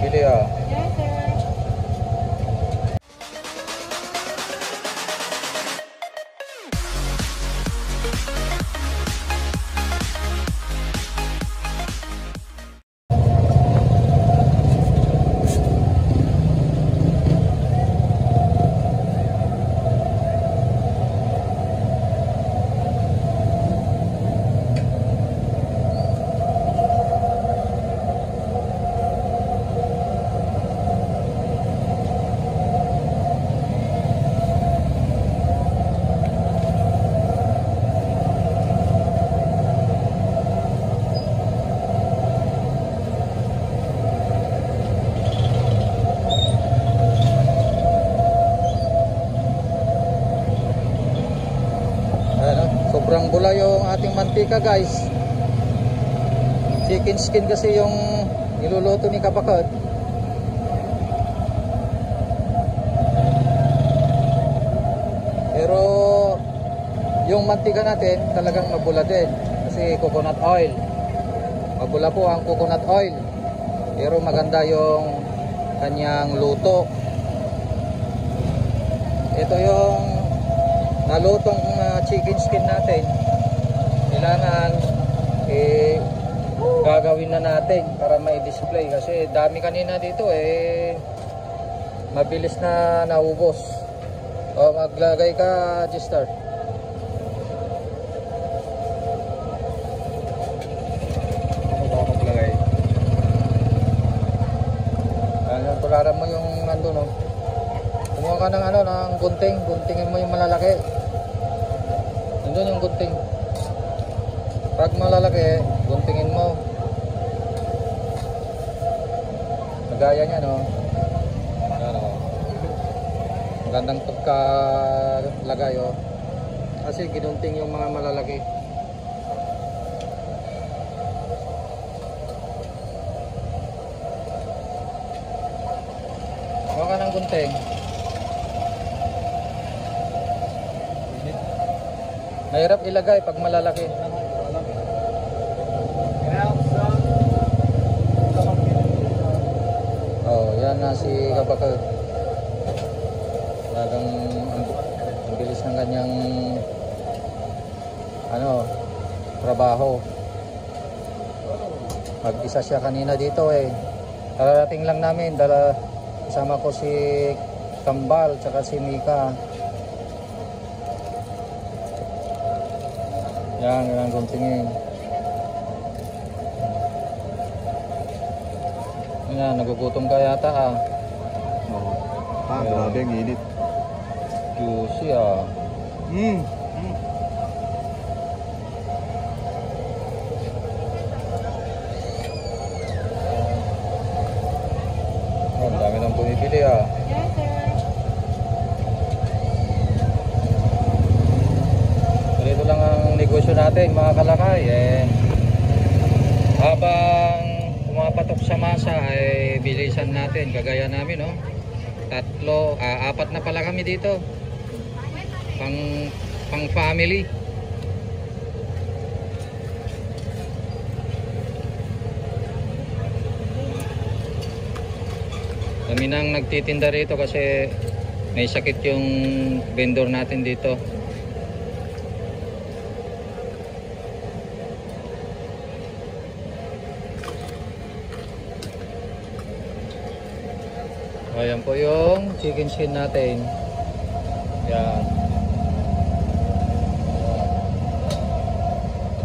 bumibili ah. Yes, sir. Sobrang bula yung ating mantika guys. Chicken skin kasi yung niluluto ni Kapakad. Pero yung mantika natin talagang mabula din kasi coconut oil. Mabula po ang coconut oil, pero maganda yung kanyang luto. Ito yung nalutong chicken skin natin. Kailangan gagawin na natin para ma-display kasi dami kanina dito mabilis na naubos. O maglagay ka, G-Star. Ano ba maglagay? Tularan mo yung nandun, no? Kumuha ka ng ng gunting. Guntingin mo yung malalaki. Nandun yung gunting. Pag malalaki, guntingin mo. Nagaya niya, no? Ano? Magandang pagkalagay, oh. Kasi ginunting yung mga malalaki. Kumuha ka ng gunting. Mahirap ilagay pag malalaki. Oh, yan na si Kapakad. Talagang ang bilis ng kanyang trabaho. Mag-isa siya kanina dito Kararating lang namin, kasama ko si Kambal tsaka si Mika. Yan ang guntingin. Yan, nagugutom ka yata ah. Oo. Grabe ang init. Juicy ah. Oh, ang dami nang bumibili ah. Yes, sir. Ito lang ang negosyo natin mga kalakay habang pumapatok sa masa bilisan natin kagaya namin apat na pala kami dito pang family. Kami nang nagtitinda rito kasi may sakit yung vendor natin dito. Ayan po yung chicken skin natin. Yan.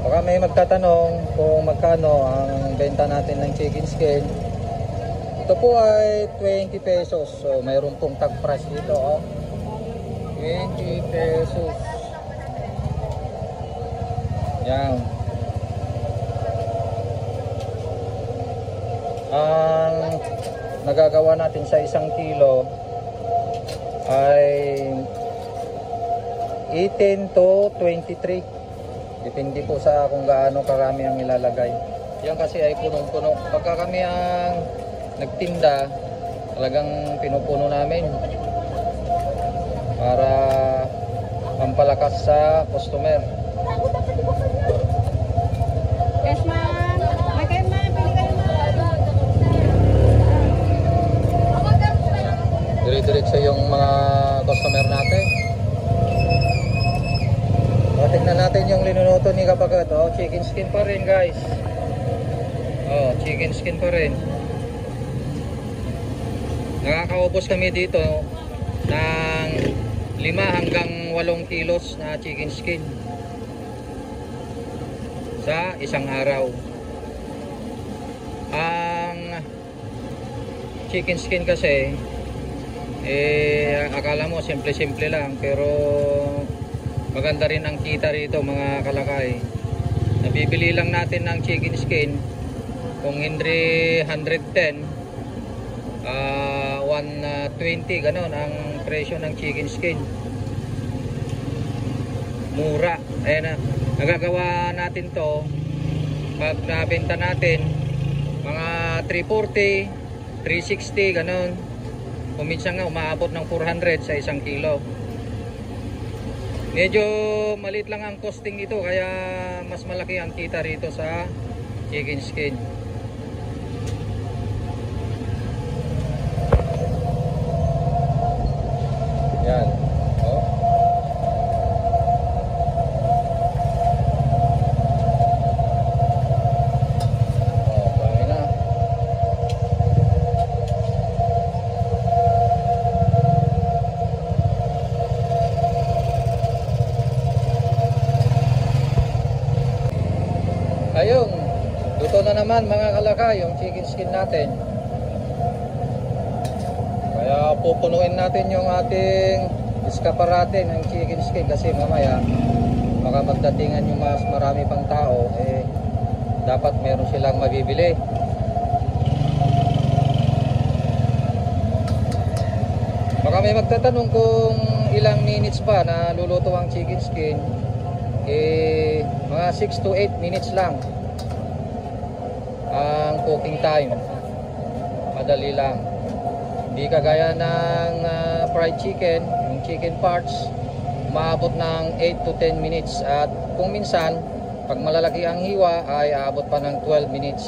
Baka may magtatanong kung magkano ang benta natin ng chicken skin. Ito po ay 20 pesos. So mayroon pong tag price dito. 20 pesos. Yan. Ang nagagawa natin sa 1 kilo ay 18 to 23. Depende po sa kung gaano karami ang ilalagay. Yan kasi ay punong-puno. Pagka kami ang nagtinda, talagang pinupuno namin para pampalakas sa customer. Yes, ma'am. Okay, ma'am. Pili kayo, ma'am. karni kapagad. Oh, chicken skin pa rin guys. Oh, chicken skin pa rin. Nakakaubos kami dito ng 5 hanggang 8 kilos na chicken skin sa isang araw. Ang chicken skin kasi akala mo simple-simple lang, pero maganda rin ang kita rito mga kalakay. Nabibili lang natin ng chicken skin kung hindi 110, 120 ganon ang presyo ng chicken skin. Mura. Ayan na, nagagawa natin to pag nabenta natin mga 340, 360 ganon. Kuminsan nga umaabot ng 400 sa 1 kilo. Medyo maliit lang ang costing ito, kaya mas malaki ang kita rito sa chicken skin. Yan. Oh. Oh, dami na. Ayun, luto na naman mga kalakay yung chicken skin natin. Kaya pupunuin natin yung ating eskaparate ng chicken skin, kasi mamaya baka magdatingan yung mas marami pang tao, dapat meron silang mabibili. Baka may magtatanong kung ilang minutes ba na luluto ang chicken skin. Mga 6 to 8 minutes lang ang cooking time. Madali lang. Hindi kagaya ng fried chicken, yung chicken parts, maabot ng 8 to 10 minutes. At kung minsan, pag malalaki ang hiwa, ay aabot pa ng 12 minutes.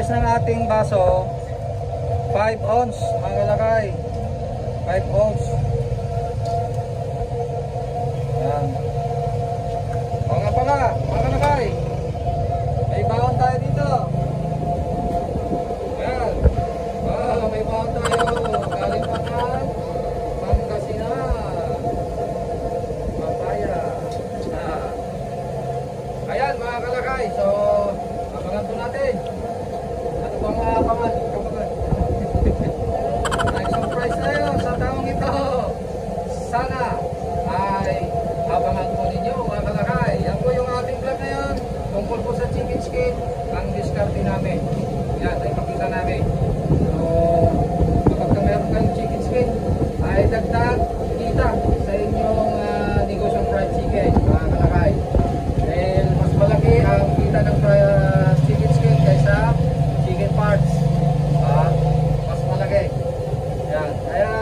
Ng ating baso 5 ounce mga kalakay, 5 ounce. Yan. O nga pala mga kalakay, may baon tayo dito. Yan. May baon tayo galing pa ng Pangasinan, Papaya. Ayan mga kalakay, so abangan po natin mga kaman, ay surprise tayo sa taong ito. Sana ay abangan po ninyo mga kalakay. Yan po yung ating vlog ngayon tungkol po sa chicken skin, ang diskarte namin. Yan, ay pakita namin. So kapag meron kayong chicken skin, ay dagdag kita sa inyong negosyong fried chicken mga kalakay. Dahil mas malaki ang kita ng chicken skin kaysa chicken parts, mas malaki. Yan, kaya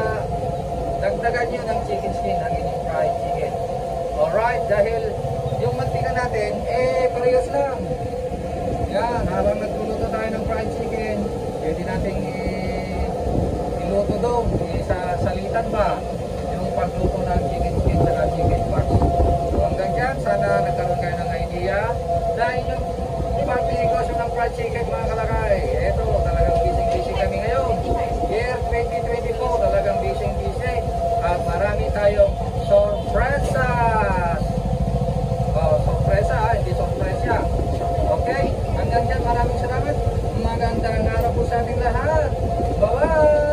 dagdagan nyo ng chicken skin ang inyong fried chicken. Alright, dahil yung mantika natin parehas lang. Yan, habang nagluluto tayo ng fried chicken, pwede nating iluto doon, salitan pa yung pagluto ng chicken skin at chicken parts. So sana nagkaroon kayo ng idea na inyong pag-negosyo ng fried chicken mga kalakay. Ito, talagang busy-busy kami ngayon. Year 2024, talagang busy-busy. At marami tayong sorpresas. Oh, sorpresa ha, hindi sorpresa. Okay, hanggang dyan, maraming salamat. Magandang araw po sa ating lahat. Bye-bye!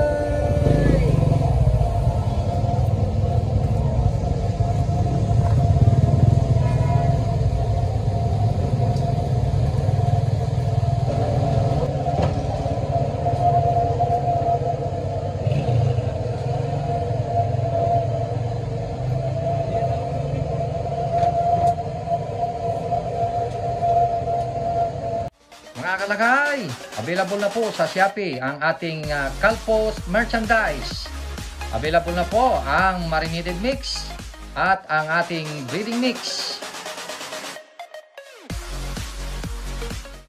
Mga kalakay, available na po sa Shopee ang ating Calpos merchandise. Available na po ang marinated mix at ang ating breeding mix.